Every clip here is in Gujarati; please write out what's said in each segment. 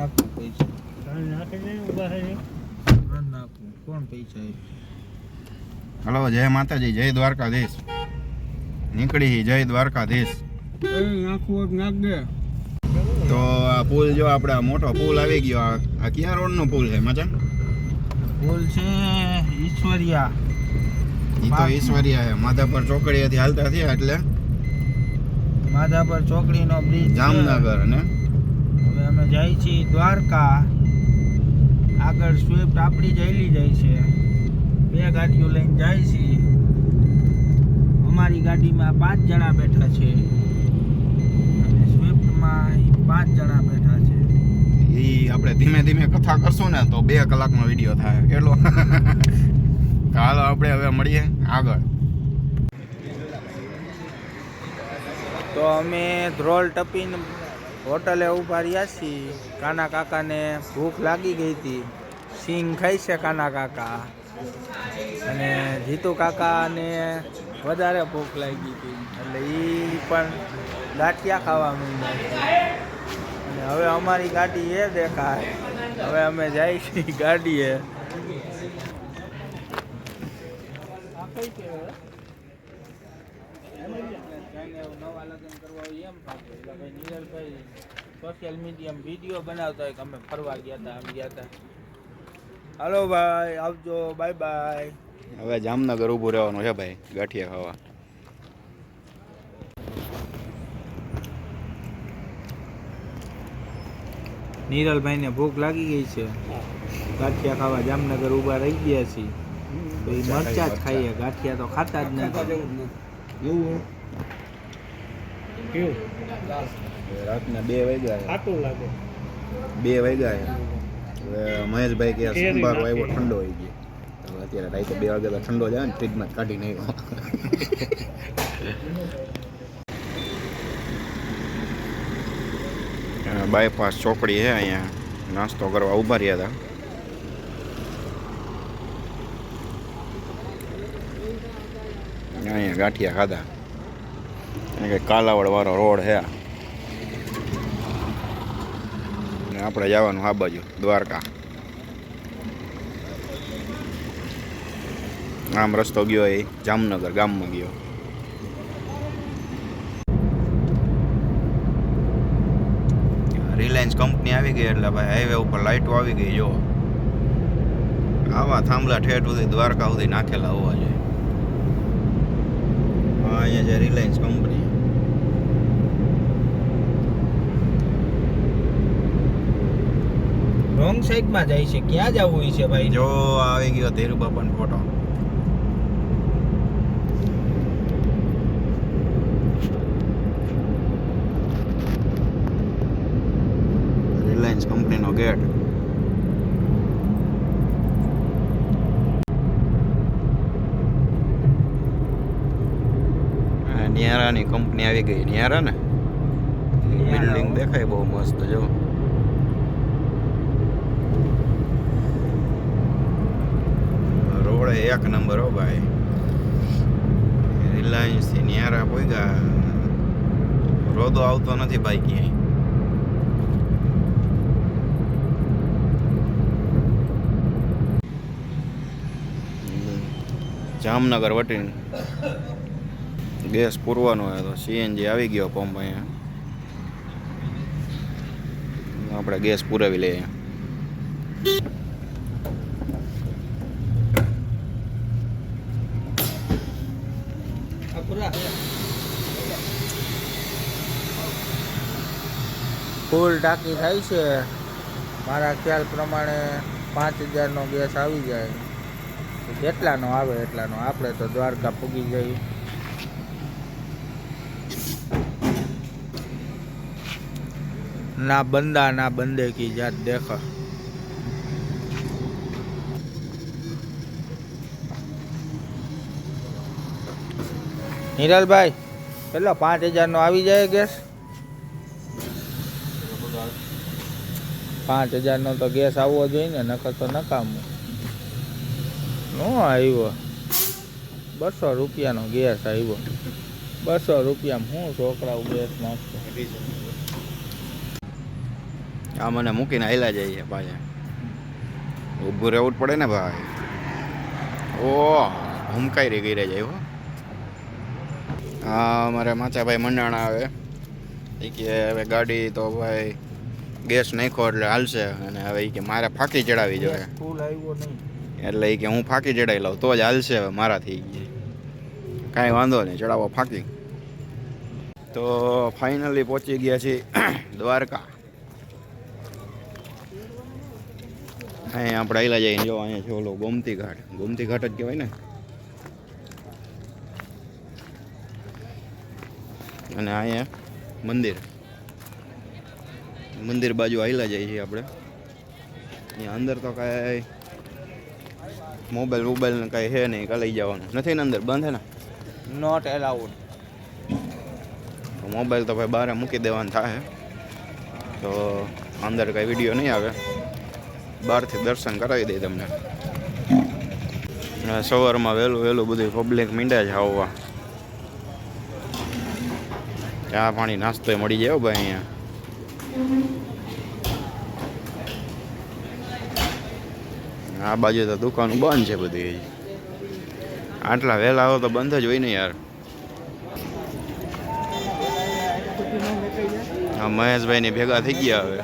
નાખું પૈસા નાખું કોણ પૈસા હલો જય માતાજી, જય દ્વારકાધીશ. નીકળી જય દ્વારકાધીશ. નાખવું નાખ દે. તો આ પુલ જો આપણે મોટો પુલ આવી ગયો. આ ક્યાં રોડ નો પુલ છે મચાન? પુલ છે ઈશ્વરિયા. ઈ તો ઈશ્વરિયા છે. માધાપર ચોકડીએથી હાલતા થયા એટલે માધાપર ચોકડીનો બ્રિજ જામનગર. અને હવે અમે જાય છીએ દ્વારકા. આગળ સ્વિફ્ટ આપણી જઈલી જાય છે. 2 ગાડીઓ લઈને જાય છે. અમારી ગાડીમાં 5 જણા બેઠા છે અને સ્વિફ્ટમાં 5 જણા બેઠા છે. એ આપણે ધીમે ધીમે કથા કરશું ને તો 2 કલાકનો વિડીયો થાય એટલો. હાલો આપણે હવે મળીએ આગળ. તો અમે ધ્રોલ ટપીને હોટલે ઊભા રહ્યા છીએ. કાના કાકાને ભૂખ લાગી ગઈ હતી. સિંગ ખાઈ છે કાના કાકા અને જીતુ કાકાને વધારે ભૂખ લાગી હતી એટલે એ પણ ગાંઠિયા ખાવા માંડ્યા. અને હવે અમારી ગાડી એ દેખાય. હવે અમે જાય છીએ ગાડીએ. નવા લગ્ન કરવા હોય એમ પાછું એટલે ભાઈ નીરલભાઈ સોશિયલ મીડિયામાં વિડીયો બનાવતા હોય કે અમે ફરવા ગયા હતા, આમ ગયા હતા. હાલો ભાઈ આવજો, બાય બાય. હવે જામનગર ઊભું રહેવાનું છે ભાઈ ગાંઠિયા ખાવા. નીરલભાઈને ભૂખ લાગી ગઈ છે. ગાંઠિયા ખાવા જામનગર ઊભા રહી ગયા છીએ. તો એ મરચા જ ખાઈએ, ગાંઠિયા તો ખાતા જ નથી. રાતના 2 વાગ્યા. ખાટું લાગે. 2 વાગ્યા. હવે મહેશભાઈ કે સંભારો આવ્યો ઠંડો આવી ગયો. હવે અત્યારે રાતે 2 વાગે તો ઠંડો જાય ને ફ્રીજમાં કાઢી નાખ્યો. બાયપાસ ચોકડી છે, અહીંયા નાસ્તો કરવા ઊભા રહ્યા હતા. અહીંયા ગાંઠિયા ખાધા. કંઈક કાલાવડ વાળો રોડ છે. આપણે જવાનું આ બાજુ દ્વારકા. આમ રસ્તો ગયો એ જામનગર ગામમાં ગયો. રિલાયન્સ કંપની આવી ગઈ એટલે ભાઈ હાઈવે ઉપર લાઇટો આવી ગઈ. જો આવા થાંભલા ઠેઠ સુધી દ્વારકા સુધી નાખેલા હોવા જોઈએ. અહીંયા છે રિલાયન્સ કંપની. રોંગ સાઈડમાં જાય છે. ક્યાં જવું છે ભાઈ? જો આવી ગયો ધીરુ બાપાનો ફોટો. રિલાયન્સ કંપનીનો ગેટ. નિયારાની કંપની આવી ગઈ. નિયારા ને બિલ્ડિંગ દેખાય બહુ મસ્ત. જો રોડ એક નંબર હો ભાઈ. રિલાયન્સ થી નિયારા પોઈગા. રોદો આવતો નથી ભાઈ ક્યાંય. જામનગર વટીને ગેસ પૂરવાનો હોય તો સીએનજી આવી ગયો પંપ. અહીંયા આપણે ગેસ પુરાવી લઈએ. ફૂલ ટાંકી થાય છે. મારા ખ્યાલ પ્રમાણે 5000નો ગેસ આવી જાય. જેટલાનો આવે એટલાનો. આપણે તો દ્વારકા પૂગી જઈએ. ના બંદા ના બંદે કી જાત દેખા. હિરલભાઈ કેટલો 5000નો આવી જાય ગેસ? 5000નો તો ગેસ આવવો જોઈએ ને, નકર તો નકામું. નો આવ્યો. 200 રૂપિયાનો ગેસ આવ્યો. 200 રૂપિયામાં હું છોકરાઓ ગેસ નાખતો. આ મને મૂકીને હાલ્યા જઈએ પાછા. ઊભું રહેવું જ પડે ને ભાઈ. ઓ હુમકાઈ રહી ગઈ રહે જાય હો. હા અમારે માચાભાઈ મંડાણા આવે એ કે હવે ગાડી તો ભાઈ ગેસ નાખ્યો એટલે હાલશે, અને હવે એ કે મારે ફાંકી ચડાવી જોઈએ એટલે એ કે હું ફાંકી ચડાવી લઉં તો જ હાલશે હવે મારાથી. કાંઈ વાંધો નહીં, ચડાવો ફાંકી. તો ફાઇનલી પહોંચી ગયા છીએ દ્વારકા. અહીં આપણે આવેલા જઈએ જો અહીંયા છે ઓલો ગોમતી ઘાટ. ગોમતી ઘાટ જ કહેવાય ને. અને અહીંયા મંદિર બાજુ આવેલા જઈએ છીએ આપણે. અહીંયા અંદર તો કાંઈ મોબાઈલ ને કાંઈ છે નહીં, કાં લઈ જવાનું નથી ને અંદર, બંધ છે ને, નોટ એલાઉડ. મોબાઈલ તો ભાઈ બહાર મૂકી દેવાનું થાય, તો અંદર કાંઈ વિડીયો નહીં આવે. બહારથી દર્શન કરાવી દઈએ તમને. સવારમાં વહેલું બધું પબ્લિક મીંડા છે આવવા. ચા પાણી નાસ્તો મળી જાય ભાઈ અહીંયા. આ બાજુ તો દુકાન બંધ છે બધી. આટલા વહેલા આવો તો બંધ જ હોય ને યાર. હા મહેશભાઈ ની ભેગા થઈ ગયા હવે.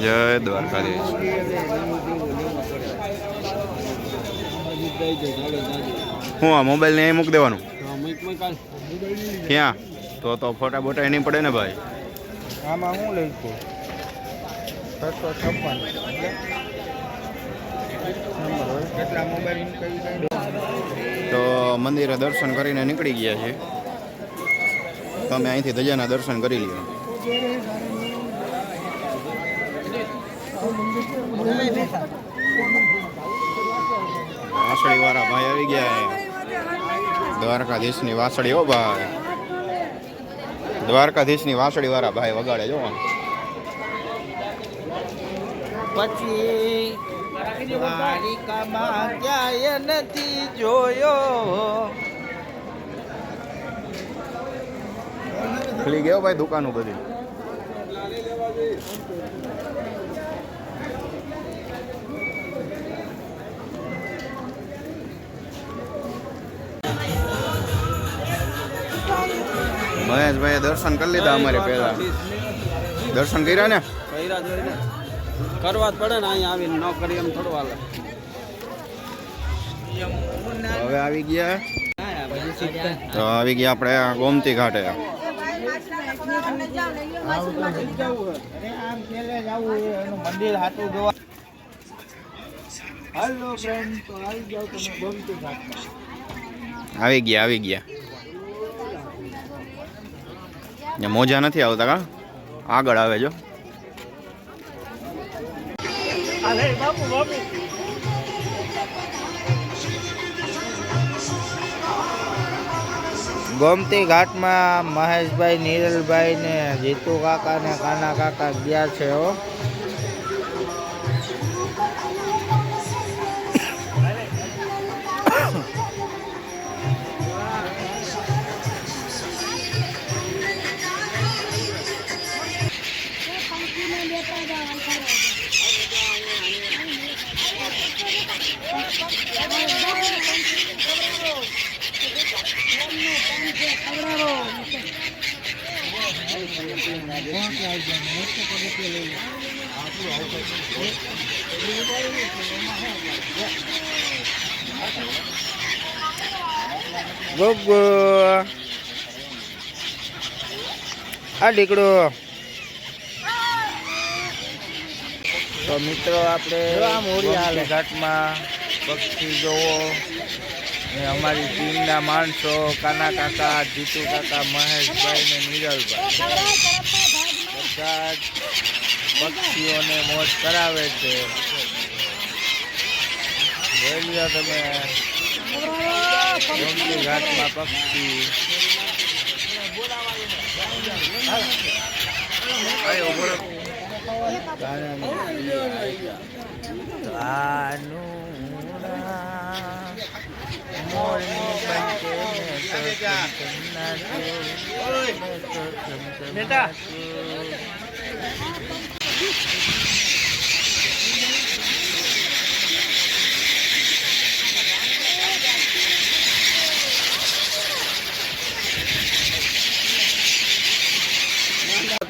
જય દ્વારકાધીશ. હું આ મોબાઈલ ને અહીં મૂકી દેવાનું ક્યાં? તો ફોટા બોટા નહીં પડે ને ભાઈ. આમાં શું લઈશું? 656 કેટલા મોબાઈલ કઈ? તો મંદિરે દર્શન કરીને નીકળી ગયા છે. તમે અહીંથી ધજાના દર્શન કરી લ્યો. વાસળી વાળા ભાઈ આવી ગયા. દ્વારકાધીશની વાસળી હો ભાઈ. દ્વારકાધીશની વાસળી વાળા ભાઈ વગાડે જો. પછી દ્વારિકામાં ક્યાંય નથી જોયો. ખુલી ગયો ભાઈ દુકાનો બધી. મહેશભાઈ દર્શન કરી લીધા અમારે પહેલા. દર્શન કર્યા ને? કરવા જ પડે ને, અહીંયા આવીને ન કરી એમ થોડું હાલે. હવે આવી ગયા આપણે ગોમતી ઘાટે. મંદિર હાથું જોવા. હેલો ફ્રેન્ડ, તો આવી જાવ તમે ગોમતી ઘાટ. આવી ગયા. મોજા નથી આવતા કા? આગળ આવે જો. ગોમતી ઘાટમાં મહેશભાઈ, નિરલભાઈ ને જીતુ કાકા ને કાના કાકા ગયા છે હો. ગોગો આ દીકડો. તો મિત્રો આપણે ઘાટમાં પક્ષી જોવો ને અમારી ટીમના માણસો કાના કાકા, જીતુ કાકા, મહેશભાઈ ને નિરલભાઈ બધા જ પક્ષીઓને મોજ કરાવે છે. જોઈ લ્યો તમે ગોમતી ઘાટમાં પક્ષી. મોરની બેટા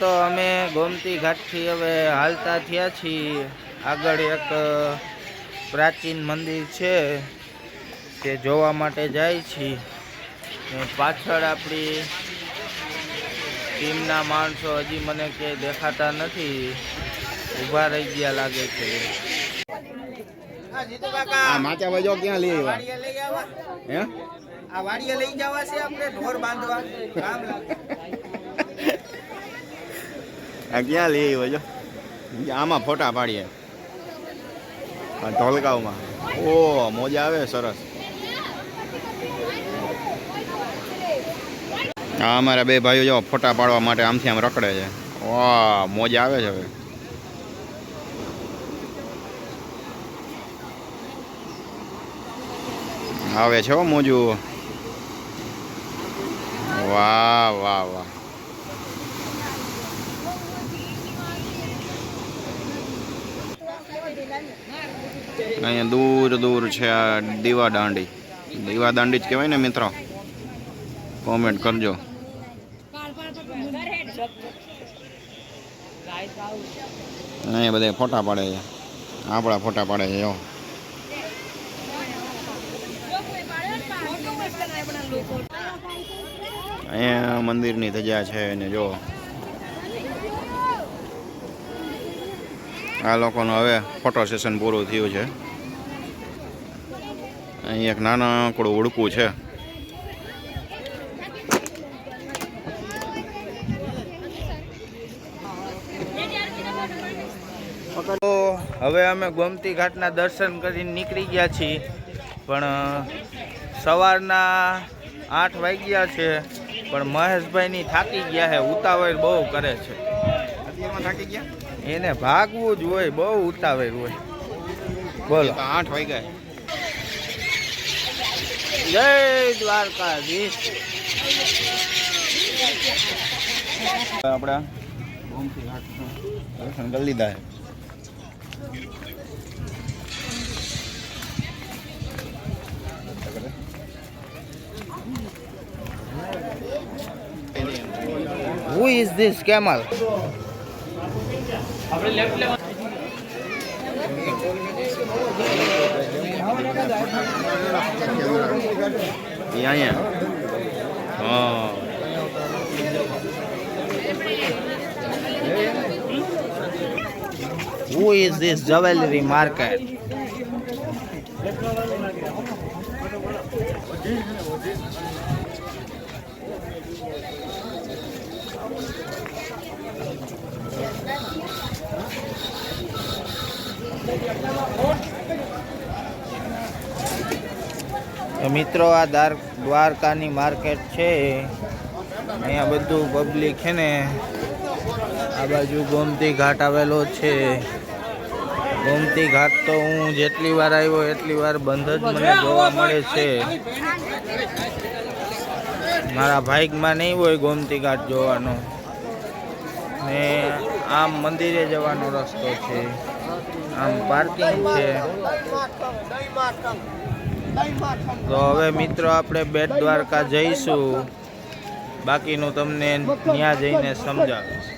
તો અમે ગોમતી ઘાટથી હવે હાલતા થયા છીએ. આગળ એક પ્રાચીન મંદિર છે તે જોવા માટે જાય છીએ. ને પાછળ આપણી ટીમના માણસો હજી મને ક્યાંય દેખાતા નથી, ઊભા રહી ગયા લાગે છે. માચા ભાઈ જો ક્યાં લઈ આવ્યા હે? આ વાડીએ લઈ જવા છે આપણે ઢોર બાંધવા કામ લાગે. આ ક્યાં લઈ આવ્યો જો? આમાં ફોટા પાડીએ ઢોલકાવમાં. ઓ મોજા આવે સરસ. હા અમારા બે ભાઈઓ જો ફોટા પાડવા માટે આમથી આમ રખડે છે. વાહ મોજા આવે છે હવે. આવે છે હો મોજું. વાહ વાહ વાહ. અહીંયા દૂર દૂર છે આ દીવા દાંડી. દીવા દાંડી જ કહેવાય ને મિત્રો, કોમેન્ટ કરજો. અહીંયા બધા ફોટા પાડે છે, આપણા ફોટા પાડે છે જો. અહીંયા મંદિરની ધજા છે ને જો આ લોકોનું હવે ફોટો સેશન પૂરું થયું છે. અહીં એક નાનકડું ઉડકું છે. તો હવે અમે ગોમતી ઘાટના દર્શન કરીને નીકળી ગયા છીએ, પણ સવારના 8 વાગ્યા છે, પણ મહેશભાઈની થાકી ગયા છે, ઉતાવળ બહુ કરે છે. થાકી ગયા એને ભાગવું જ હોય, બહુ ઉતાવળ હોય. બોલો 8 વાગ્યા. જય દ્વારકાધીશ. આપણા ગોમતી ઘાટનું દર્શન કરી લીધા છે. Who is this camel? અહીંયા હા Who is this jewelry market? મિત્રો આ દ્વારકાની માર્કેટ છે. અહીંયા બધું પબ્લિક છે ને. આ બાજુ ગોમતી ઘાટ આવેલો છે. ગોમતી ઘાટ તો હું જેટલી વાર આવ્યો એટલી વાર બંધ જ મને જોવા મળે છે. મારા ભાઈકમાં નહીં હોય ગોમતી ઘાટ જોવાનો. ને આમ મંદિરે જવાનો રસ્તો છે, આમ પાર્કિંગ છે. તો હવે મિત્રો આપણે બેટ દ્વારકા જઈશું, બાકીનું તમને ત્યાં જઈને સમજાવીશ.